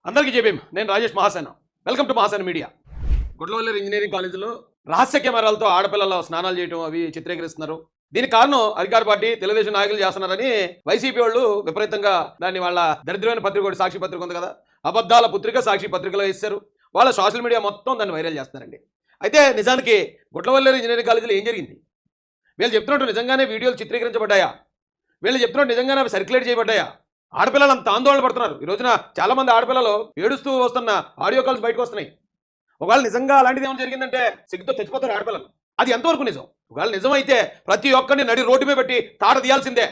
అందరికీ జేబీఎం. నేను Rajesh Mahasena. Welcome to Mahasena media. Gudlavalleru engineering కాలేజీలో రహస్య కెమెరాలతో ఆడపిల్లల స్నానాలు చేయడం అవి చిత్రీకరిస్తున్నారు. దీనికి కారణం అధికార పార్టీ తెలుగుదేశం నాయకులు చేస్తున్నారని వైసీపీ వాళ్ళు విపరీతంగా దాన్ని వాళ్ళ దరిద్రమైన పత్రిక ఒకటి సాక్షి పత్రిక ఉంది కదా, అబద్ధాల పత్రిక సాక్షి పత్రికలో వేస్తారు. వాళ్ళ సోషల్ మీడియా మొత్తం దాన్ని వైరల్ చేస్తున్నారండి. అయితే నిజానికి గుడ్లవల్లేరు ఇంజనీరింగ్ కాలేజీలో ఏం జరిగింది? వీళ్ళు చెప్తున్నట్టు నిజంగానే వీడియోలు చిత్రీకరించబడ్డాయా? వీళ్ళు చెప్తున్నట్టు నిజంగానే అవి సర్క్యులేట్ చేయబడ్డాయా? ఆడపిల్లలు అంత ఆందోళన పడుతున్నారు. ఈ రోజున చాలా మంది ఆడపిల్లలు ఏడుస్తూ వస్తున్న ఆడియో కాల్స్ బయటకు వస్తున్నాయి. ఒకవేళ నిజంగా అలాంటిది ఏమైనా జరిగిందంటే సిగ్గుతో చచ్చిపోతారు ఆడపిల్లలు. అది ఎంతవరకు నిజం? ఒకవేళ నిజమైతే ప్రతి ఒక్కరిని నడి రోడ్డు మీద పెట్టి తాట తీయాల్సిందే.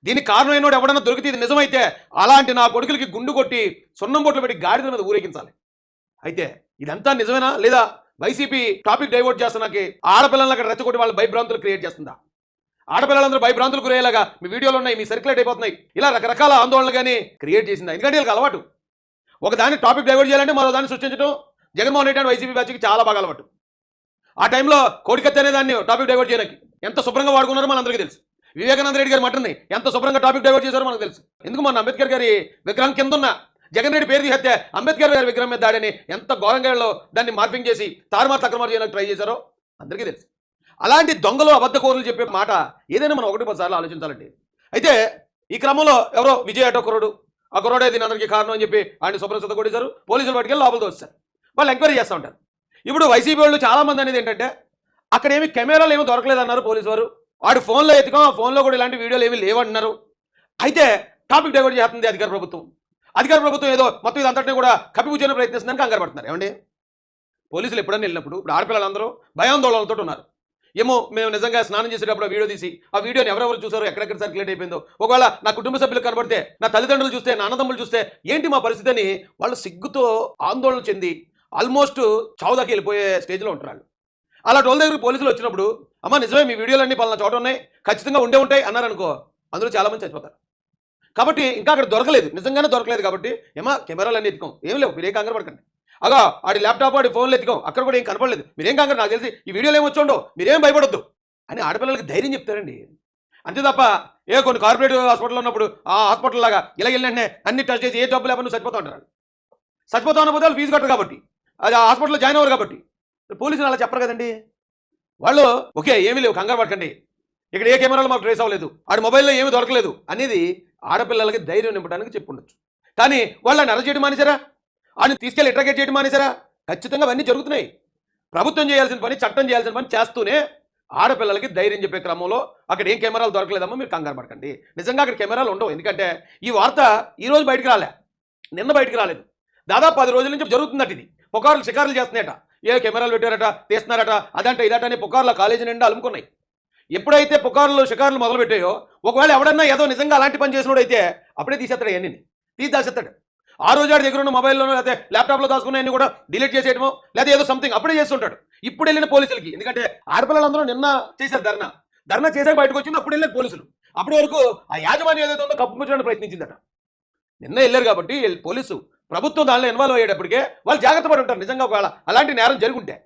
దీనికి కారణమైనోడు ఎవడన్నా దొరికితే ఇది నిజమైతే అలాంటి నా కొడుకులకి గుండు కొట్టి సున్నం బొట్లు పెట్టి గాడిద మీద ఊరేగించాలి. అయితే ఇదంతా నిజమేనా లేదా వైసీపీ టాపిక్ డైవర్ట్ చేస్తున్నాకి ఆడపిల్లలను అక్కడ రెచ్చగొట్టి వాళ్ళ భయభ్రాంతులు క్రియేట్ చేస్తుందా? ఆడపిల్లలందరూ భయభ్రాంతులు గురయ్యేలాగా మీ వీడియోలు ఉన్నాయి, మీ సర్క్యులేట్ అయిపోతున్నాయి, ఇలా రకరకాల ఆందోళనలు కానీ క్రియేట్ చేసిందా? ఎందుకంటే వీళ్ళకి అలవాటు. ఒక దాన్ని టాపిక్ డైవర్ట్ చేయాలంటే మరో దాన్ని సృష్టించడం జగన్మోహన్ రెడ్డి అండ్ వైసీపీ బ్యాచ్కి చాలా బాగా అలవాటు. ఆ టైంలో కోడికత్తి అనే దాన్ని టాపిక్ డైవర్ట్ చేయడానికి ఎంత శుభ్రంగా వాడుకున్నారో మనందరికీ తెలుసు. వివేకానంద రెడ్డి గారి మటన్ని ఎంత శుభ్రంగా టాపిక్ డైవర్ట్ చేశారో మనకు తెలుసు. ఎందుకు మన అంబేద్కర్ గారి విగ్రహం కింద ఉన్న జగన్ రెడ్డి పేరు తీస్తే అంబేద్కర్ గారి విగ్రహం మీద దాడిని ఎంత ఘోరంగా దాన్ని మార్పింగ్ చేసి తారుమారు తక్రమారు చేయడానికి ట్రై చేశారో అందరికీ తెలుసు. అలాంటి దొంగలు అబద్ధకోరులు చెప్పే మాట ఏదైనా మనం 1-10 సార్లు ఆలోచించాలండి. అయితే ఈ క్రమంలో ఎవరో విజయ్ అటో కుర్రోడు, ఆ కుర్రోడే దీని అందరికీ కారణం అని చెప్పి ఆయన శుభ్రత కొట్టేశారు. పోలీసులు పట్టుకెళ్ళి లోపల తోస్తారు. వాళ్ళు ఎంక్వైరీ చేస్తూ ఉంటారు. ఇప్పుడు వైసీపీ వాళ్ళు చాలా మంది అనేది ఏంటంటే అక్కడ ఏమి కెమెరాలు ఏమీ దొరకలేదన్నారు పోలీసు వారు. వాడి ఫోన్లో ఎత్తుకో, ఆ ఫోన్లో కూడా ఇలాంటి వీడియోలు ఏమీ లేవన్నారు. అయితే టాపిక్ డైవర్ట్ చేస్తుంది అధికార ప్రభుత్వం. అధికార ప్రభుత్వం ఏదో మొత్తం ఇదంతటినీ కూడా కప్పిపుచ్చేయడానికి ప్రయత్నిస్తుందని కంగారు పడుతున్నారు. ఏమండి, పోలీసులు ఎప్పుడైనా వెళ్ళినప్పుడు ఇప్పుడు ఆడపిల్లలందరూ భయాందోళనలతో ఉన్నారు. ఏమో మేము నిజంగా స్నానం చేసేటప్పుడు వీడియో తీసి ఆ వీడియోని ఎవరెవరు చూసారో ఎక్కడెక్కడ సర్క్యులేట్ అయిపోయిందో, ఒకవేళ నా కుటుంబ సభ్యులు కనబడితే, నా తల్లిదండ్రులు చూస్తే, నా అన్నదమ్ములు చూస్తే ఏంటి మా పరిస్థితి అని వాళ్ళు సిగ్గుతో ఆందోళన చెంది ఆల్మోస్ట్ చావుదాకి వెళ్ళిపోయే స్టేజ్లో ఉంటారు. అలాంటి వాళ్ళ దగ్గర పోలీసులు వచ్చినప్పుడు అమ్మ నిజమే మీ వీడియోలన్నీ పలానా చోట ఉన్నాయి, ఖచ్చితంగా ఉండే ఉంటాయి అన్నారనుకో, అందులో చాలామంది చచ్చిపోతారు. కాబట్టి ఇంకా అక్కడ దొరకలేదు, నిజంగానే దొరకలేదు. కాబట్టి ఏమా కెమెరాలు అన్నీ ఎత్తుకోం, ఏం లేవు, మీరేం కంగారు పడకండి. అగా ఆడి ల్యాప్టాప్ ఆడి ఫోన్లు ఎత్తుకోం, అక్కడ కూడా ఏం కనపడలేదు, మీరేం కంగారు, నాకు తెలిసి ఈ వీడియోలు ఏమొచ్చుండో, మీరేం భయపడొద్దు అని ఆడపిల్లలకి ధైర్యం చెప్తారండి. అంతే తప్ప కొన్ని కార్పొరేట్ హాస్పిటల్లో ఉన్నప్పుడు ఆ హాస్పిటల్ లాగా ఇలా వెళ్ళండి అన్ని టెస్ట్ చేసి ఏ డబ్బు లేకుండా చచ్చిపోతూ ఉంటారు. చచ్చిపోతా ఉన్నపోతే వాళ్ళు ఫీజు కట్టరు కాబట్టి, అది ఆ హాస్పిటల్లో జాయిన్ అవ్వరు కాబట్టి. పోలీసులు అలా చెప్పరు కదండి. వాళ్ళు ఓకే ఏమీ లేవు, కంగారు పడకండి, ఇక్కడ ఏ కెమెరాలు మాకు ట్రేస్ అవ్వలేదు, ఆడి మొబైల్లో ఏమీ దొరకలేదు అనేది ఆడపిల్లలకి ధైర్యం నింపడానికి చెప్పుండొచ్చు. కానీ వాళ్ళని అరెస్ట్ చేయడం మానేశారా? ఆయన తీసుకెళ్ళి ఇంట్రాగేట్ చేయడం మానేశారా? ఖచ్చితంగా అవన్నీ జరుగుతున్నాయి. ప్రభుత్వం చేయాల్సిన పని, చట్టం చేయాల్సిన పని చేస్తూనే ఆడపిల్లలకి ధైర్యం చెప్పే క్రమంలో అక్కడ ఏం కెమెరాలు దొరకలేదమ్మా మీరు కంగారు పడకండి, నిజంగా అక్కడ కెమెరాలు ఉండవు. ఎందుకంటే ఈ వార్త ఈరోజు బయటకు రాలే, నిన్న బయటకు రాలేదు, దాదాపు 10 రోజుల నుంచి జరుగుతుందట. ఇది పుకార్లు షికారులు చేస్తున్నాయట, ఏ కెమెరాలు పెట్టారట, తీస్తున్నారట, అదంట ఇదట అని పుకార్ల కాలేజీ నిండా అలుముకున్నాయి. ఎప్పుడైతే పుకార్లు షికారులు మొదలు పెట్టాయో, ఒకవేళ ఎవడన్నా ఏదో నిజంగా అలాంటి పని చేసినోడు అయితే అప్పుడే తీసేస్తాడు, అన్నీ తీసి దాచేస్తాడు. ఆ రోజు ఆడి దగ్గర ఉన్న మొబైల్లోనో లేకపోతే ల్యాప్టాప్లో దాచుకున్నాయన్నీ కూడా డిలీట్ చేసేయడమో లేదా ఏదో సంథింగ్ అప్పుడే చేస్తుంటాడు. ఇప్పుడు వెళ్ళిన పోలీసులకి, ఎందుకంటే ఆడపిల్లలందరూ నిన్న చేశారు ధర్నా చేసాక బయటకు వచ్చింది, అప్పుడు వెళ్ళిన పోలీసులు. అప్పటి వరకు ఆ యాజమాన్యం ఏదైతే ఉందో కప్పుపుచ్చడానికి ప్రయత్నించిందట. నిన్న వెళ్ళారు కాబట్టి పోలీసు ప్రభుత్వం దానిలో ఇన్వాల్వ్ అయ్యేటప్పటికే వాళ్ళు జాగ్రత్త పడి ఉంటారు. నిజంగా ఒకవేళ అలాంటి నేరం జరుగుంటే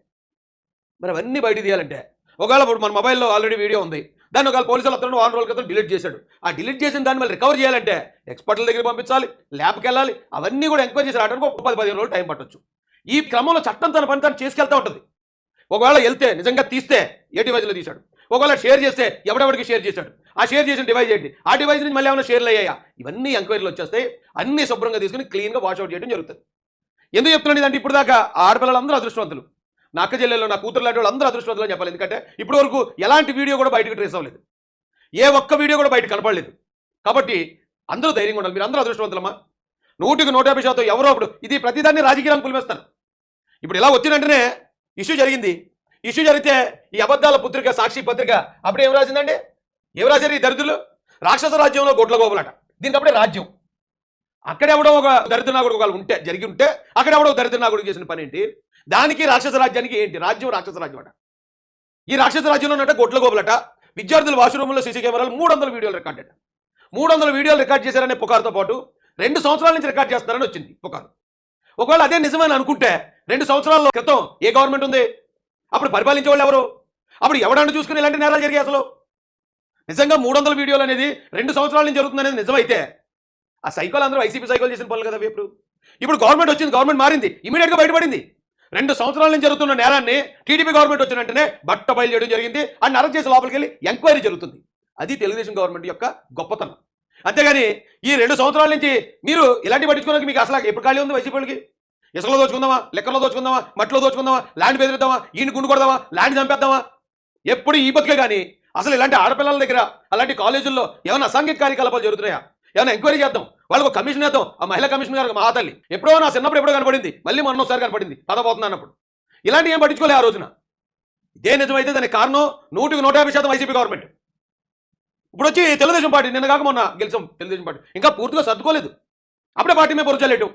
మరి అవన్నీ బయట తీయాలంటే, ఒకవేళ ఇప్పుడు మన మొబైల్లో ఆల్రెడీ వీడియో ఉంది, దాన్ని ఒకవేళ పోలీసులు అతను 1 రోజుల క్రితం డిలీట్ చేశాడు, ఆ డిలీట్ చేసిన దాన్ని మళ్ళీ రికవర్ చేయాలంటే ఎక్స్పర్ట్ల దగ్గర పంపించాలి, ల్యాబ్కి వెళ్ళాలి, అవన్నీ కూడా ఎంక్వైరీ చేసి రావడానికి ఒక 10-15 రోజులు టైం పట్టొచ్చు. ఈ క్రమంలో చట్టం తన పని తను చేసుకెళ్తూ ఉంటుంది. ఒకవేళ వెళ్తే నిజంగా తీస్తే ఏ డివైజ్లో తీశాడు, ఒకవేళ షేర్ చేస్తే ఎవడెవడికి షేర్ చేశాడు, ఆ షేర్ చేసిన డివైజ్ ఏంటి, ఆ డివైజ్ నుంచి మళ్ళీ ఏమైనా షేర్లు అయ్యాయా, ఇవన్నీ ఎంక్వైరీలు వచ్చేస్తాయి. అన్ని శుభ్రంగా తీసుకుని క్లీన్గా వాష్అవుట్ చేయడం జరుగుతుంది. ఎందుకు చెప్తున్నాను ఇదంటే, ఇప్పుడు దాకా ఆడపిల్లలందరూ అదృష్టవంతులు, నా అక్క చెల్లెల్లో నా కూతురు లాంటి వాళ్ళు అందరూ అదృష్టవంతులు అని చెప్పాలి. ఎందుకంటే ఇప్పటి వరకు ఎలాంటి వీడియో కూడా బయటకు ట్రేస్ అవ్వలేదు, ఏ ఒక్క వీడియో కూడా బయట కనపడలేదు. కాబట్టి అందరూ ధైర్యంగా ఉండాలి, మీరు అందరూ అదృష్టవంతులమ్మా. 100% ఎవరో ఒకడు ఇది ప్రతిదాన్ని రాజకీయాలను పులిమేస్తారు. ఇప్పుడు ఇలా వచ్చినంటేనే ఇష్యూ జరిగింది. ఇష్యూ జరిగితే ఈ అబద్ధాల పత్రిక సాక్షి పత్రిక అప్పుడు ఏం రాసిందండి, ఏం రాశారు ఈ దరిద్రులు? రాక్షస రాజ్యంలో గొడ్ల గోపులాట, దీనికి అప్పుడే రాజ్యం. అక్కడెవడో ఒక దరిద్ర నాగుడు ఒకళ్ళు ఉంటే జరిగి ఉంటే అక్కడెవడో దరిద్ర నాగుడు చేసిన పని ఏంటి? దానికి రాక్షస రాజ్యానికి ఏంటి? రాజ్యం రాక్షస రాజ్యం అట. ఈ రాక్షస రాజ్యంలో ఉన్నట్టు గొడ్ల గోపులట, విద్యార్థులు వాష్రూమ్లో సీసీ కెమెరాలు 300 వీడియోలు రికార్డ్ అట. 300 వీడియోలు రికార్డ్ చేశారనే పుకారుతో పాటు 2 సంవత్సరాల నుంచి రికార్డ్ చేస్తారని వచ్చింది పుకారు. ఒకవేళ అదే నిజమని అనుకుంటే 2 సంవత్సరాల క్రితం ఏ గవర్నమెంట్ ఉంది? అప్పుడు పరిపాలించే వాళ్ళు ఎవరు? అప్పుడు ఎవడన్నా చూసుకుని ఇలాంటి నేరాలు జరిగాయి? అసలు నిజంగా 300 వీడియోలు అనేది 2 సంవత్సరాల నుంచి జరుగుతుంది అనేది నిజమైతే ఆ సైకోలు అందరూ వైసీపీ సైకోలు చేసిన పనులు కదా ఇప్పుడు. ఇప్పుడు గవర్నమెంట్ వచ్చింది, గవర్నమెంట్ మారింది, ఇమీడియట్గా బయటపడింది. 2 సంవత్సరాల నుంచి జరుగుతున్న నేరాన్ని టీడీపీ గవర్నమెంట్ వచ్చిన వెంటనే బట్ట బయలు చేయడం జరిగింది. అని అరెస్ట్ చేసి లోపలికి వెళ్ళి ఎంక్వైరీ జరుగుతుంది. అది తెలుగుదేశం గవర్నమెంట్ యొక్క గొప్పతనం. అంతేగాని ఈ 2 సంవత్సరాల నుంచి మీరు ఇలాంటి పట్టించుకోవడానికి మీకు అసలు ఎప్పుడు ఖాళీ ఉంది వైసీపీకి? ఇసుకలో దోచుకుందామా, లెక్కలో దోచుకుందామా, మట్టిలో దోచుకుందామా, ల్యాండ్ బెదిరిద్దామా, ఈయన గుండు కొడదామా, ల్యాండ్ చంపేద్దామా, ఎప్పుడు ఈ బతుకే. కానీ అసలు ఇలాంటి ఆడపిల్లల దగ్గర అలాంటి కాలేజీల్లో ఏమైనా అసాంఘిక కార్యకలాపాలు జరుగుతున్నాయా? ఏమైనా ఎంక్వైరీ చేద్దాం, వాళ్ళకు కమిషన్ వేద్దాం. ఆ మహిళా కమిషన్ గారు మా తల్లి ఎప్పుడో నా చిన్నప్పుడు ఎప్పుడో కనపడింది, మళ్ళీ మొన్న ఒకసారి కనపడింది పదపోతుంది అన్నప్పుడు. ఇలాంటి ఏం పట్టించుకోలే ఆ రోజున. ఇదే నిజమైతే దానికి కారణం 100% వైసీపీ గవర్నమెంట్. ఇప్పుడు వచ్చి తెలుగుదేశం పార్టీ నిన్న కాక మొన్న గెలిచాం. తెలుగుదేశం పార్టీ ఇంకా పూర్తిగా సర్దుకోలేదు. అప్పుడే పార్టీ మీద పొరచలేటు.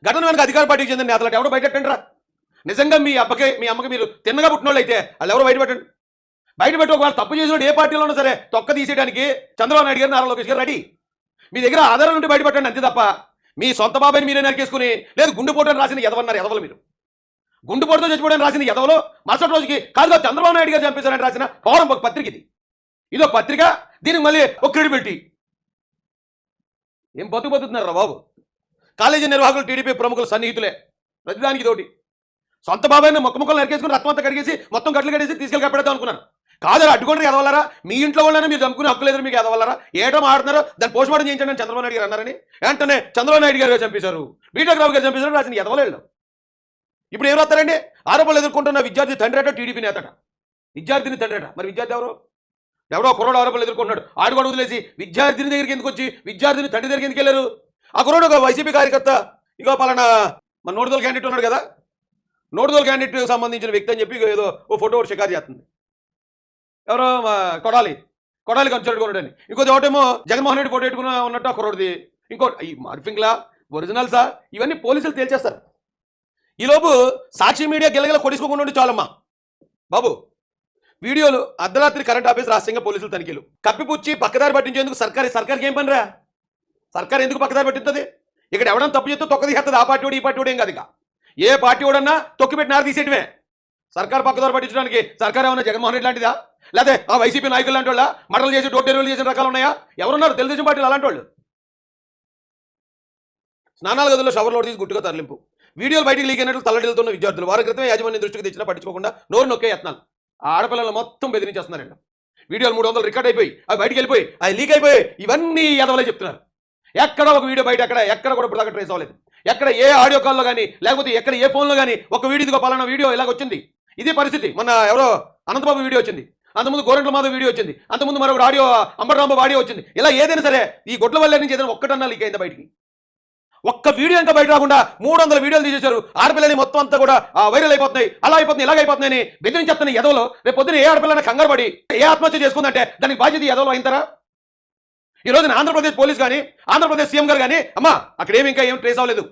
ఘటన వెనక అధికార పార్టీకి చెందిన నేతలు ఎవరు బయటెట్టండి రా. నిజంగా మీ అమ్మకి మీరు తిన్నగా పుట్టినోళ్ళు అయితే వాళ్ళు ఎవరు బయటపెట్టండి. బయటపెట్టి ఒకవేళ తప్పు చేసినోడు ఏ పార్టీలో ఉన్నా సరే తొక్క తీసేయడానికి చంద్రబాబు నాయుడు గారు, నారా లోకేష్ గారు రెడీ. మీ దగ్గర ఆధారం ఉంటే బయటపెట్టండి, అంతే తప్ప మీ సొంత బాబాయిని మీరే నరికేసుకుని లేదు గుండెపోటు రాసిన ఎదవన్నారు ఎదవలు మీరు. గుండెపోటుతో చచ్చిపోవడానికి రాసిన ఎదవలో మరుసటి రోజుకి కాదుగా చంద్రబాబు నాయుడు గారు చంపేశారని రాసిన పౌరం ఒక పత్రిక ఇది. ఇదో పత్రిక, దీనికి మళ్ళీ ఒక క్రెడిబిలిటీ. ఏం బతుకుతున్నారా బాబు? కాలేజీ నిర్వాహకులు టీడీపీ ప్రముఖులు సన్నిహితులే ప్రతిదానికి తోటి. సొంత బాబాయిని మొక్కలు నరికేసుకుని రక్తం అంతా కడిగేసి మొత్తం గట్లు కడిగేసి తీసుకెళ్ళి కప్పెడతాం అనుకున్నారు. కాదరా అడ్డుకుంటారు ఎదవలరా, మీ ఇంట్లో వాళ్ళని మీరు చంపుకునే హక్కు లేదు మీకు ఎదవలరా, ఏటో ఆడుతున్నారు, దాన్ని పోస్ట్ మార్టం చేయించండి అని చంద్రబాబు నాయుడు గారు అన్నారని వెంటనే చంద్రబాబు నాయుడు గారు చంపేశారు, బీటెక్ రావు గారు చంపేశారు రాసిన ఎదవలేళ్ళు. ఇప్పుడు ఏం రాస్తారండి? ఆరోపణలు ఎదుర్కొంటున్న విద్యార్థి తండ్రి అట టీడీపీ నేతట, విద్యార్థిని తండ్రి అట. మరి విద్యార్థి ఎవరో కుర్రోడు ఆరోపణలు ఎదుర్కొంటున్నాడు, ఆడుకోడు వదిలేసి విద్యార్థిని దగ్గరికి ఎందుకు వచ్చి విద్యార్థిని తండ్రి దగ్గరికి ఎందుకు వెళ్ళారు? ఆ కుర్రోడు ఒక వైసీపీ కార్యకర్త, ఇగో పలానా మన నోటుదోలు క్యాండిడేట్ ఉన్నాడు కదా, నోటుదోలు క్యాండిడేట్ సంబంధించిన వ్యక్తి అని చెప్పి ఏదో ఓ ఫోటో ఒకటి షికారు చేస్తుంది. ఎవరో కొడాలి కంచుడు కొన్నాడని, ఇంకోటి ఒకటేమో జగన్మోహన్ రెడ్డి ఫోటో పెట్టుకుని ఉన్నట్టు ఆ కుర్రోడిది, ఇంకోటి ఈ మార్ఫింగ్లా ఒరిజినల్సా ఇవన్నీ పోలీసులు తేల్చేస్తారు. ఈలోపు సాక్షి మీడియా గిలగిల కొడుకోకుండా ఉండి చాలమ్మా బాబు. వీడియోలు అర్ధరాత్రి కరెంట్ ఆఫీస్ రాష్ట్రంగా పోలీసులు తనిఖీలు, కప్పిపుచ్చి పక్కదారి పట్టించేందుకు సర్కార్కి ఏం పనిరా? సర్కార్ ఎందుకు పక్కదారి పట్టిస్తుంది? ఇక్కడ ఎవడన్నా తప్పు చేస్తే తొక్క తీసేస్తుంది. ఆ పార్టీ వాడు ఈ పార్టీ వాడు ఏం కాదు. ఇక ఏ పార్టీ వాడన్నా తొక్కిపెట్టి నారు తీసేయటమే. సర్కార్ పక్కదారి పట్టించడానికి సర్కార్ ఏమన్నా జగన్మోహన్ రెడ్డి లాంటిదా? లేకపోతే ఆ వైసీపీ నాయకులు లాంటి వాళ్ళ మటలు చేసి డోర్ డెలివరీ చేసిన రకాలు ఉన్నాయా? ఎవరున్నారు తెలుగుదేశం పార్టీలు అలాంటి వాళ్ళు? స్నానాల గదుల్లో షవర్లో తీసి గుట్టుగా తరలింపు, వీడియోలు బయటికి లీక్ అయినట్లు తల్లడిల్లుతున్న విద్యార్థులు. వారి క్రితమే యాజమాన్యం దృష్టికి తెచ్చినా పట్టించుకోకుండా నోరు నొక్కే యత్నాలు. ఆ ఆడపిల్లలు మొత్తం బెదిరించేస్తున్నారండి. వీడియోలు 300 రికార్డ్ అయిపోయి అవి బయటికి వెళ్ళిపోయి అది లీక్ అయిపోయి ఇవన్నీ ఎదవలే చెప్తున్నారు. ఎక్కడ ఒక వీడియో బయట ఎక్కడ కూడా ఇప్పుడు దాకా ట్రేస్ అవ్వలేదు. ఎక్కడ ఏ ఆడియో కాల్లో కానీ లేకపోతే ఎక్కడ ఏ ఫోన్లో కానీ ఒక వీడియో పలానా వీడియో ఇలాగ వచ్చింది. ఇదే పరిస్థితి. మొన్న ఎవరో అనంతబాబు వీడియో వచ్చింది, అంతకుముందు గోరంట్ల మాధవ్ వీడియో వచ్చింది, అంతకుముందు మరొక ఆడియో అంబటరాంబాబు ఆడియో వచ్చింది. ఇలా ఏదైనా సరే ఈ గొడ్ల వల్ల నుంచి ఏదైనా ఒక్కటన్నా లీక్ అయిందా బయటికి? ఒక్క వీడియో ఇంకా బయట రాకుండా 300 వీడియోలు తీసేశారు. ఆడపిల్లని మొత్తం అంతా కూడా వైరల్ అయిపోతున్నాయి, అలా అయిపోతున్నాయి, ఇలాగ అయిపోతున్నాయని బెదిరించేస్తున్న ఎదవలో రేపు పొద్దున ఏ ఆడపిల్లని కంగారు పడి ఏ ఆత్మహత్య చేసుకుందంటే దానికి బాధ్యత ఎదవలో అయితారా? ఈ రోజున ఆంధ్రప్రదేశ్ పోలీస్ కానీ ఆంధ్రప్రదేశ్ సీఎం గారు కానీ అమ్మా అక్కడ ఇంకా ఏం ట్రేస్ అవ్వలేదు,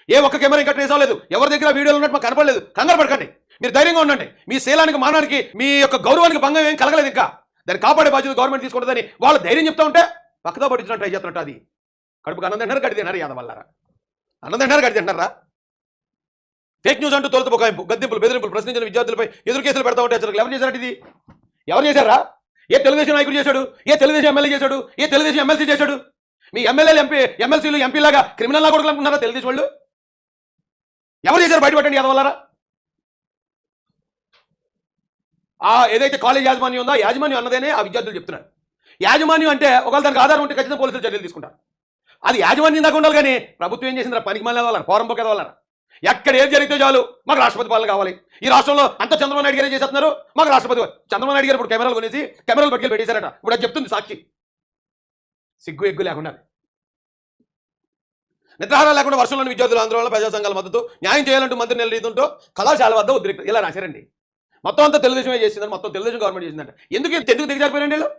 ఏ ఒక్క కెమెరా ఇంకా ట్రేస్ అవ్వలేదు, ఎవరి దగ్గర వీడియోలు ఉన్నట్టు మాకు కనపడలేదు. కంగారు పడకండి, మీరు ధైర్యంగా ఉండండి. మీ శీలానికి మానానికి మీ యొక్క గౌరవానికి భంగం ఏం కలగలేదు. ఇంకా దాన్ని కాపాడే బాధ్యత గవర్నమెంట్ తీసుకుంటుందని వాళ్ళు ధైర్యం చెప్తా ఉంటే పక్కదో పట్టించినట్టు ట్రై చేస్తున్నట్టు. అది కడుపుకు అన్నం తింటారు, గడి తిన్నారు, యాదవల్లారా అన్నం తింటారు, గడి తింటారా? ఫేక్ న్యూస్ అంటూ తొలుత బొకాయింపు, గద్దెంపులు, బెదిరింపులు, ప్రశ్నించిన విద్యార్థులపై ఎదురు కేసులు పెడతా ఉంటే అసలు ఎవరు చేశారు? ఇది ఎవరు చేశారా? ఏ తెలుగుదేశం నాయకుడు చేశాడు? ఏ తెలుగుదేశం ఎమ్మెల్యే చేశాడు? ఏ తెలుగుదేశం ఎమ్మెల్సీ చేశాడు? మీ ఎమ్మెల్యేలు ఎమ్మెల్సీలు ఎంపీలాగా క్రిమినల్ లా కొడుకులు అనుకున్నారా తెలుగుదేశం వాళ్ళు? ఎవరు చేశారు? బయటపడండి యాదవల్లారా. ఏదైతే కాలేజ్ యాజమాన్యం ఉందో యాజమాన్యం అన్నదేనే ఆ విద్యార్థులు చెప్తున్నారు. యాజమాన్యం అంటే ఒకవేళ దానికి ఆధారం ఉంటే ఖచ్చితంగా పోలీసులు చర్యలు తీసుకుంటారు. అది యాజమాన్యం దాకా ఉండాలి. కానీ ప్రభుత్వం ఏం చేసింది? పనికి మళ్ళీ వాళ్ళ పోరం పోక వాళ్ళ ఎక్కడ ఏది జరిగితే చాలు మాకు రాష్ట్రపతి పాలన కావాలి. ఈ రాష్ట్రంలో అంతా చంద్రబాబు నాయుడు గారే చేసేస్తున్నారు, మాకు రాష్ట్రపతి. చంద్రబాబు నాయుడు గారు ఇప్పుడు కెమెరాలు కొనేసి కెమెరాలు పట్టుకెళ్ళి పెట్టేశారట. ఇప్పుడు అది చెప్తుంది సాక్షి. సిగ్గు ఎగ్గు లేకుండా నిద్రాహారం లేకుండా వర్షంలోని విద్యార్థుల ఆందోళన, ప్రజా సంఘాల మద్దతు, న్యాయం చేయాలంటూ మంత్రి నిలదీతుంటూ కళాశాల వద్ద ఉద్రిక్త ఇలా రాశారండి. మొత్తం అంతా తెలుగుదేశమే చేసిందని, మొత్తం తెలుగుదేశం గవర్నమెంట్ చేసిందంట. ఎందుకు దిగజారిపోయారండి వీళ్ళు?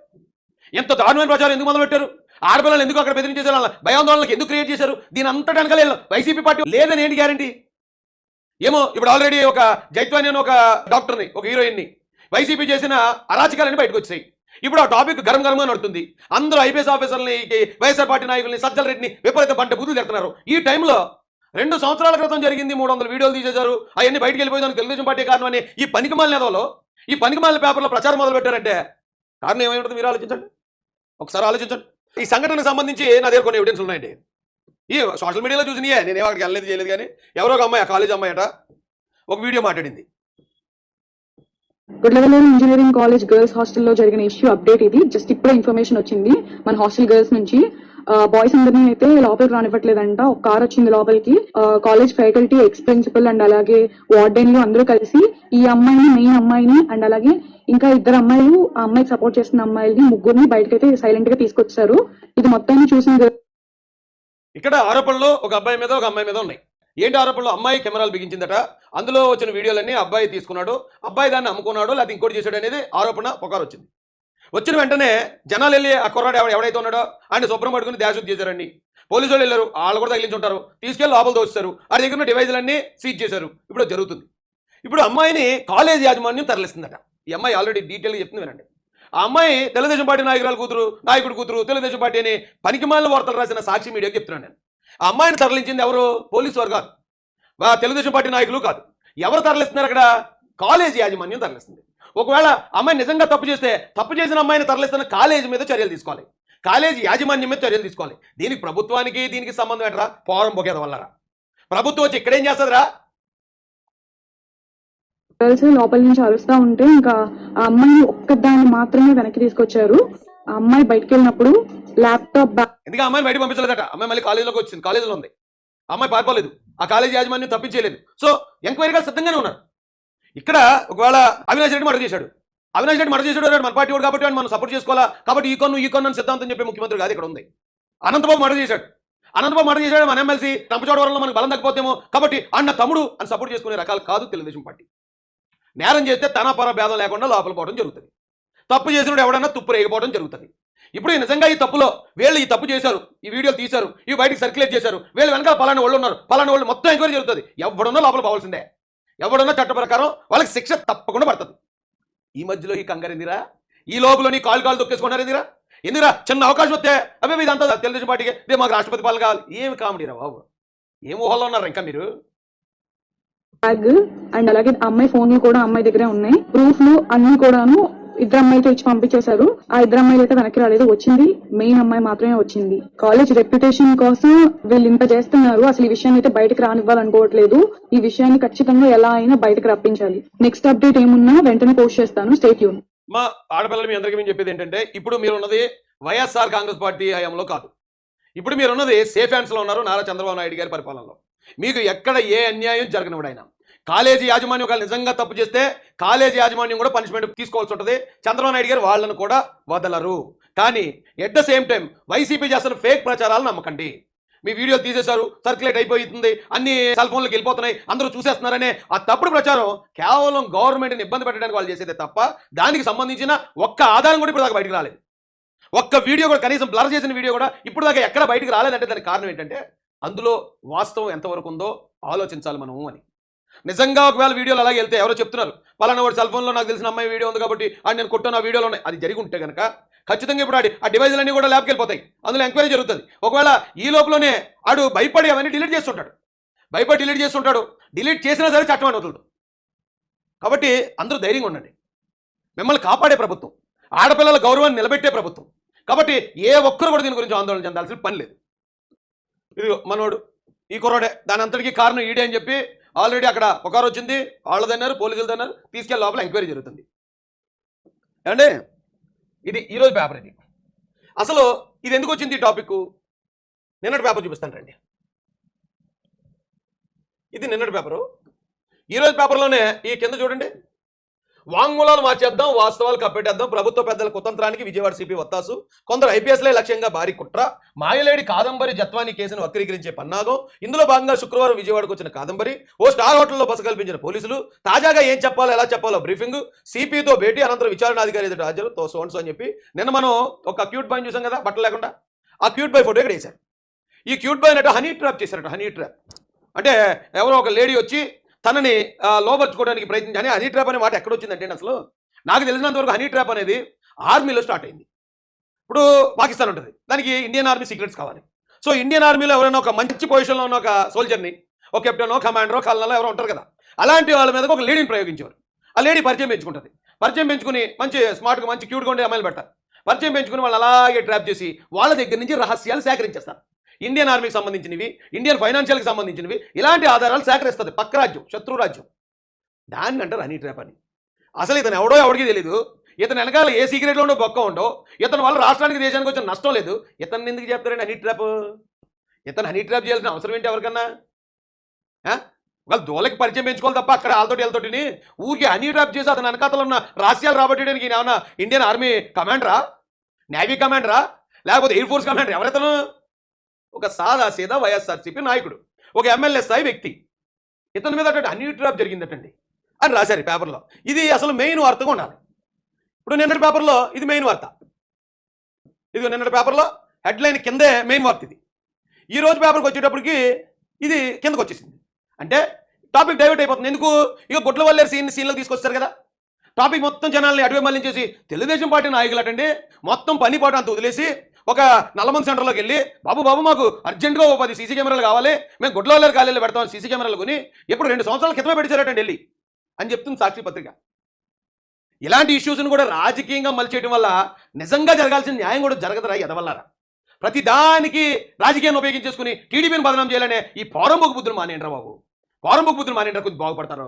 ఎంత దారుణమైన ప్రచారం ఎందుకు మొదలుపెట్టారు? ఆడపిల్లలు ఎందుకు అక్కడ బెదిరించేసారు? భయాందోళనలకు ఎందుకు క్రియేట్ చేశారు? దీని అంతటా వెనకాల వైసీపీ పార్టీ లేదని ఏంటి గ్యారంటీ? ఏమో ఇప్పుడు ఆల్రెడీ ఒక జైత్వాని అని ఒక డాక్టర్ని, ఒక హీరోయిన్ని వైసీపీ చేసిన అరాచకాలని బయటకు వచ్చాయి. ఇప్పుడు ఆ టాపిక్ గరంగా నడుతుంది. అందరూ ఐపీఎస్ ఆఫీసర్ని, వైఎస్ఆర్ పార్టీ నాయకుల్ని, సజ్జల రెడ్డిని విపరీత పంట బుద్ధులు తిడుతున్నారు. ఈ టైంలో 2 సంవత్సరాల క్రితం జరిగింది, 300 వీడియోలు తీసేశారు, అవన్నీ బయటకు వెళ్ళిపోయిందని తెలుగుదేశం పార్టీ కారణం అని ఈ పనికిమాలిన నేతలో ఈ పనికిమాలిన పేపర్లో ప్రచారం మొదలు పెట్టారంటే కారణం ఏమై ఉంటుంది? మీరు ఆలోచించండి, ఒకసారి ఆలోచించండి. ఈ సంఘటనకు సంబంధించి నా దగ్గర కొన్ని ఎవిడెన్స్ ఉన్నాయండి. ఈ సోషల్ మీడియాలో చూసినాయే, నేనేం అక్కడికి వెళ్ళలేదు చేయలేదు. కానీ ఎవరో ఒక అమ్మాయి, ఆ కాలేజ్ అమ్మాయి అట, ఒక వీడియో మాట్లాడింది. గుడ్లవల్లేరు ఇంజనీరింగ్ కాలేజ్ గర్ల్స్ హాస్టల్లో జరిగిన ఇష్యూ అప్డేట్ ఇది. జస్ట్ ఇప్పుడే ఇన్ఫర్మేషన్ వచ్చింది మన హాస్టల్ గర్ల్స్ నుంచి. బాయ్స్ అందరినీ అయితే లోపలికి రానివ్వట్లేదంట. ఒక కార్ వచ్చింది లోపలికి. College faculty, ex principal and అలాగే వార్డెన్లు అందరూ కలిసి ఈ అమ్మాయిని, మెయిన్ అమ్మాయిని అండ్ అలాగే ఇంకా ఇద్దరు అమ్మాయిలు, ఆ అమ్మాయికి సపోర్ట్ చేస్తున్న అమ్మాయిల్ని ముగ్గురిని బయటకైతే సైలెంట్ గా తీసుకొచ్చారు. ఇది మొత్తాన్ని చూసిన ఇక్కడ ఆరోపణలు ఒక అబ్బాయి మీద, ఒక అమ్మాయి మీద ఉన్నాయి. ఏంటి ఆరోపణలు? అమ్మాయి కెమెరాలు బిగించిందట, అందులో వచ్చిన వీడియోలన్నీ అబ్బాయి తీసుకున్నాడు, అబ్బాయి దాన్ని అమ్ముకున్నాడు, లేకపోతే ఇంకోటి చేశాడు అనేది ఆరోపణ పొకారు వచ్చింది. వచ్చిన వెంటనే జనాలు వెళ్ళి ఆ కుర్రాడు ఎవడైతే ఉన్నాడో ఆయన శుభ్రం పట్టుకుని దేశశుద్ధి చేశారండి. పోలీసు వాళ్ళు వెళ్ళారు, వాళ్ళు కూడా తగిలించుంటారు, తీసుకెళ్ళి లోపల దోస్తారు, ఆ దగ్గర ఉన్న డివైజులన్నీ సీజ్ చేశారు. ఇప్పుడు జరుగుతుంది. ఇప్పుడు అమ్మాయిని కాలేజ్ యాజమాన్యం తరలిస్తుందట. ఈ అమ్మాయి ఆల్రెడీ డీటెయిల్గా చెప్తుంది వినండి. ఆ అమ్మాయి తెలుగుదేశం పార్టీ నాయకుడు కూతురు తెలుగుదేశం పార్టీ అని పనికిమాలిన వార్తలు రాసిన సాక్షి మీడియాకి చెప్తున్నాను నేను. ఆ అమ్మాయిని తరలించింది ఎవరు? పోలీసు వారు కాదు, తెలుగుదేశం పార్టీ నాయకులు కాదు. ఎవరు తరలిస్తున్నారు అక్కడ? కాలేజ్ యాజమాన్యం తరలిస్తుంది. ఒకవేళ అమ్మాయి నిజంగా తప్పు చేస్తే, తప్పు చేసిన అమ్మాయిని తరలిస్తున్న కాలేజీ మీద చర్యలు తీసుకోవాలి, కాలేజీ యాజమాన్యం మీద చర్యలు తీసుకోవాలి. దీనికి ప్రభుత్వానికి దీనికి సంబంధం ఏంటరా? పోవడం పోకేద వల్లరా? ప్రభుత్వం వచ్చి ఇక్కడేం చేస్తుందిరా? గర్ల్స్ లోపల నుంచి అరుస్తా ఉంటే ఇంకా ఆ అమ్మాయిని ఒక్కదాన్ని మాత్రమే వెనక్కి తీసుకొచ్చారు. ఆ అమ్మాయి బయటకు వెళ్ళినప్పుడు ల్యాప్టాప్ ఎందుకు అమ్మాయిని బయట పంపించలేదట? అమ్మాయి మళ్ళీ కాలేజీలోకి వచ్చింది, కాలేజీలో ఉంది. అమ్మాయి పారిపోలేదు, ఆ కాలేజీ యాజమాన్యం తప్పించేయలేదు. సో ఎంక్వైరీగా సిద్ధంగానే ఉన్నారు. ఇక్కడ ఒకవేళ అవినాష్ రెడ్డి మర్డర్ చేశాడు, మన పార్టీ వాడు కాబట్టి మనం సపోర్ట్ చేసుకోవాలా, కాబట్టి ఈ కొన్ను సిద్ధాంతం చెప్పే ముఖ్యమంత్రి కాదు ఇక్కడ ఉంది. అనంతబాబు మర్డర్ చేశాడు, మన ఎమ్మెల్సీ రంపచోడవరంలో మనకు బలం తగ్గిపోతేమో కాబట్టి అన్న తమ్ముడు అని సపోర్ట్ చేసుకునే రకాలు కాదు తెలుగుదేశం పార్టీ. నేరం చేస్తే తన పర భేదం లేకుండా లోపల పోవడం జరుగుతుంది. తప్పు చేసినప్పుడు ఎవడన్నా తుప్పు రేగిపోవడం జరుగుతుంది. ఇప్పుడు నిజంగా ఈ తప్పులో వీళ్ళు ఈ తప్పు చేశారు, ఈ వీడియోలు తీశారు, ఇవి బయటికి సర్క్యులేట్ చేశారు, వీళ్ళు వెనకాల పలానా వాళ్ళు ఉన్నారు, పలానా వాళ్ళు మొత్తం ఎంక్వైరీ జరుగుతుంది. ఎవడున్నా లోపల పోవాల్సిందే, ఎవడున్నా చట్ట ప్రకారం వాళ్ళకి శిక్ష తప్పకుండా పడుతుంది. ఈ మధ్యలో ఈ కంగారు ఎందురా? ఈ లోపల నీ కాలు తొక్కేసుకున్నారు ఎందురా? చిన్న అవకాశం వస్తే అవి ఇదంతా తెలుగుదేశం పార్టీకి మాకు రాష్ట్రపతి పాలన కావాలి. ఏమి కామెడీరా బాబు, ఏం ఊహల్లో ఉన్నారు ఇంకా మీరు? బ్యాగ్ అండ్ అలాగే అమ్మాయి ఫోన్లు కూడా అమ్మాయి దగ్గరే ఉన్నాయి. ప్రూఫ్లు అన్ని కూడాను ఇద్దరు అమ్మాయితో ఇచ్చి పంపించేశారు. ఆ ఇద్దరు అమ్మాయిలు అయితే వెనక్కి రాలేదు, వచ్చింది మెయిన్ అమ్మాయి మాత్రమే వచ్చింది. కాలేజ్ రెప్యుటేషన్ కోసం వీళ్ళు ఇంత చేస్తున్నారు, అసలు ఈ విషయాన్ని అయితే బయటకు రానివ్వాలనుకోవట్లేదు. ఈ విషయాన్ని ఖచ్చితంగా ఎలా అయినా బయటకు రప్పించాలి. నెక్స్ట్ అప్డేట్ ఏమున్నా వెంటనే పోస్ట్ చేస్తాను, స్టే ట్యూన్. మా ఆడపిల్లలు మీ అందరికీ మేము చెప్పేది ఏంటంటే, ఇప్పుడు మీరున్నది వైఎస్ఆర్ కాంగ్రెస్ పార్టీ హయాంలో కాదు, ఇప్పుడు మీరున్నది సేఫ్ హ్యాండ్స్ లో ఉన్నారు, నారా చంద్రబాబు నాయుడు గారి పరిపాలనలో. మీకు ఎక్కడ ఏ అన్యాయం జరగనివాడైనా కాలేజీ యాజమాన్యం ఒకవేళ నిజంగా తప్పు చేస్తే కాలేజీ యాజమాన్యం కూడా పనిష్మెంట్ తీసుకోవాల్సి ఉంటుంది. చంద్రబాబు నాయుడు గారు వాళ్ళను కూడా వదలరు. కానీ at the same time YCP చేస్తున్న ఫేక్ ప్రచారాలు నమ్మకండి. మీ వీడియోలు తీసేశారు, సర్క్యులేట్ అయిపోతుంది, అన్ని సెల్ ఫోన్లకు వెళ్ళిపోతున్నాయి, అందరూ చూసేస్తున్నారనే ఆ తప్పుడు ప్రచారం కేవలం గవర్నమెంట్ని ఇబ్బంది పెట్టడానికి వాళ్ళు చేసేదే తప్ప దానికి సంబంధించిన ఒక్క ఆధారం కూడా ఇప్పుడు దాకా బయటకు రాలేదు. ఒక్క వీడియో కూడా, కనీసం బ్లర్ చేసిన వీడియో కూడా ఇప్పుడు దాకా ఎక్కడ బయటకు రాలేదంటే దానికి కారణం ఏంటంటే అందులో వాస్తవం ఎంతవరకు ఉందో ఆలోచించాలి మనము అని. నిజంగా ఒకవేళ వీడియోలు అలాగే వెళ్తే ఎవరో చెప్తున్నారు పలానా వాడు సెల్ ఫోన్లో నాకు తెలిసిన అమ్మాయి వీడియో ఉంది కాబట్టి అది నేను కొట్టాను, ఆ వీడియోలో ఉన్నాయి, అది జరిగి ఉంటే కనుక ఖచ్చితంగా ఇప్పుడు ఆ డివైజులన్నీ కూడా ల్యాబ్కి వెళ్ళిపోతాయి, అందులో ఎంక్వైరీ జరుగుతుంది. ఒకవేళ ఈ లోపలనే ఆడు భయపడి అవన్నీ డిలీట్ చేస్తుంటాడు, డిలీట్ చేసినా సరే చట్టం వదులుతుంది. కాబట్టి అందరూ ధైర్యంగా ఉండండి. మిమ్మల్ని కాపాడే ప్రభుత్వం, ఆడపిల్లల గౌరవాన్ని నిలబెట్టే ప్రభుత్వం. కాబట్టి ఏ ఒక్కరు కూడా దీని గురించి ఆందోళన చెందాల్సిన పని లేదు. ఇది మనోడు, ఈ కుర్రాడే, దాని అంతటికీ కారణం ఈడే అని చెప్పి ఆల్రెడీ అక్కడ ఒకరు వచ్చింది, వాళ్ళదన్నారు, పోలీసులు అన్నారు, తీసుకెళ్ళి లోపల ఎంక్వైరీ జరుగుతుంది. ఏమంటే ఇది ఈరోజు పేపర్. ఇది అసలు ఇది ఎందుకు వచ్చింది ఈ టాపిక్? నిన్నటి పేపర్ చూపిస్తాను రండి. ఇది నిన్నటి పేపరు. ఈరోజు పేపర్లోనే ఈ కింద చూడండి, వాంగ్మూలాలు మార్చేద్దాం, వాస్తవాలు కప్పెట్టేద్దాం, ప్రభుత్వ పెద్దల కుతంత్రానికి విజయవాడ సిపి వత్తాసు, కొందరు ఐపీఎస్లే లక్ష్యంగా భారీ కుట్ర, మాయలేడి కాదంబరి జత్వాని కేసును వక్రీకరించే పన్నాగం. ఇందులో భాగంగా శుక్రవారం విజయవాడకు వచ్చిన కాదంబరి, ఓ స్టార్ హోటల్లో బస కల్పించిన పోలీసులు, తాజాగా ఏం చెప్పాలో ఎలా చెప్పాలో బ్రీఫింగ్, సిపితో భేటీ, అనంతరం విచారణాధికారి ఎదుటి హాజరు సోన్స్ అని చెప్పి నిన్న మనం ఒక క్యూట్ బాయ్ చూసాం కదా, బట్టలు లేకుండా. ఆ క్యూట్ బాయ్ ఫోటో ఇక్కడ వేశారు. ఈ క్యూట్ బాయ్ అన్నట్టు హనీ ట్రాప్ చేశారట. హనీ ట్రాప్ అంటే ఎవరో ఒక లేడీ వచ్చి తనని లోపరుచుకోవడానికి ప్రయత్నించాలి. హనీ ట్రాప్ అనే మాట ఎక్కడ వచ్చిందంటే, అసలు నాకు తెలిసినంత వరకు హనీ ట్రాప్ అనేది ఆర్మీలో స్టార్ట్ అయింది. ఇప్పుడు పాకిస్తాన్ ఉంటుంది, దానికి ఇండియన్ ఆర్మీ సీక్రెట్స్ కావాలి. సో ఇండియన్ ఆర్మీలో ఎవరైనా ఒక మంచి పొజిషన్లో ఉన్న ఒక సోల్జర్ని, ఒక కెప్టెనో, కమాండరో, కల్నలో ఎవరో ఉంటారు కదా, అలాంటి వాళ్ళ మీద ఒక లేడీని ప్రయోగించేవారు. ఆ లేడీ పరిచయం పెంచుకుంటుంది, పరిచయం పెంచుకుని మంచి స్మార్ట్గా మంచి క్యూట్గా ఉండే అమ్మాయిలు పెడతారు. పరిచయం పెంచుకుని వాళ్ళు అలాగే ట్రాప్ చేసి వాళ్ళ దగ్గర నుంచి రహస్యాలు సేకరించేస్తారు. ఇండియన్ ఆర్మీకి సంబంధించినవి, ఇండియన్ ఫైనాన్షియల్కి సంబంధించినవి, ఇలాంటి ఆధారాలు సేకరిస్తుంది పక్క రాజ్యం, శత్రు రాజ్యం. దాన్ని అంటారు హనీ ట్రాప్ అని. అసలు ఇతను ఎవడో ఎవడికి తెలీదు, ఇతను వెనకాల ఏ సీక్రెట్లో ఉండో బొక్క ఉండో, ఇతని వల్ల రాష్ట్రానికి దేశానికి వచ్చిన నష్టం లేదు. ఇతన్ని ఎందుకు చెప్తారండి హనీ ట్రాప్? ఇతను హనీ ట్రాప్ చేయాల్సిన అవసరం ఏంటి ఎవరికన్నా? వాళ్ళు దోలకి పరిచయం పెంచుకోవాలి తప్ప అక్కడ వాళ్ళతోటి వీళ్ళతోటిని ఊరికి హనీ ట్రాప్ చేసి అతని వెనకాతలు ఉన్న రహస్యాలు రాబట్టడానికి ఈయన ఏమన్నా ఇండియన్ ఆర్మీ కమాండరా, నేవీ కమాండరా, లేకపోతే ఎయిర్ ఫోర్స్ కమాండర్? ఎవరితను? ఒక సాదా సీదా వైఎస్ఆర్సీపీ నాయకుడు, ఒక ఎమ్మెల్యే స్థాయి వ్యక్తి. ఇతని మీద అటువంటి హనీ ట్రాప్ జరిగిందటండి అని రాశారు ఈ పేపర్లో. ఇది అసలు మెయిన్ వార్తగా ఉండాలి. ఇప్పుడు నిన్నటి పేపర్లో ఇది మెయిన్ వార్త. ఇది నిన్నటి పేపర్లో హెడ్లైన్ కిందే మెయిన్ వార్త ఇది. ఈ రోజు పేపర్కి వచ్చేటప్పటికి ఇది కిందకు వచ్చేసింది. అంటే టాపిక్ డైవర్ట్ అయిపోతుంది. ఎందుకు? ఇక గుడ్ల వల్లేరు సీన్లకు తీసుకొస్తారు కదా. టాపిక్ మొత్తం జనాల్ని అటువే మళ్ళించేసి తెలుగుదేశం పార్టీ నాయకులు అటండి మొత్తం పని పాట అంతా వదిలేసి ఒక నల్లమంది సెంటర్లోకి వెళ్ళి బాబు మాకు అర్జెంటుగా ఓ 10 సీసీ కెమెరాలు కావాలి, మేము గుడ్ల వల్లేరు కాలేజీలో పెడతాం సీసీ కెమెరాలు కొని, ఎప్పుడు 2 సంవత్సరాల క్రితమే పెట్టారటండి వెళ్ళి అని చెప్తుంది సాక్షి పత్రిక. ఇలాంటి ఇష్యూస్ని కూడా రాజకీయంగా మలిచేయడం వల్ల నిజంగా జరగాల్సిన న్యాయం కూడా జరగదురా ఎదవల్లారా. ప్రతి దానికి రాజకీయాన్ని ఉపయోగించేసుకుని టీడీపీని బదనాం చేయాలనే ఈ పోరంబోకు బుద్ధులు మానేండ్రా బాబు. పోరంబోకు బుద్ధులు మానేండ్రా, కొద్దిగా బాగుపడతారు.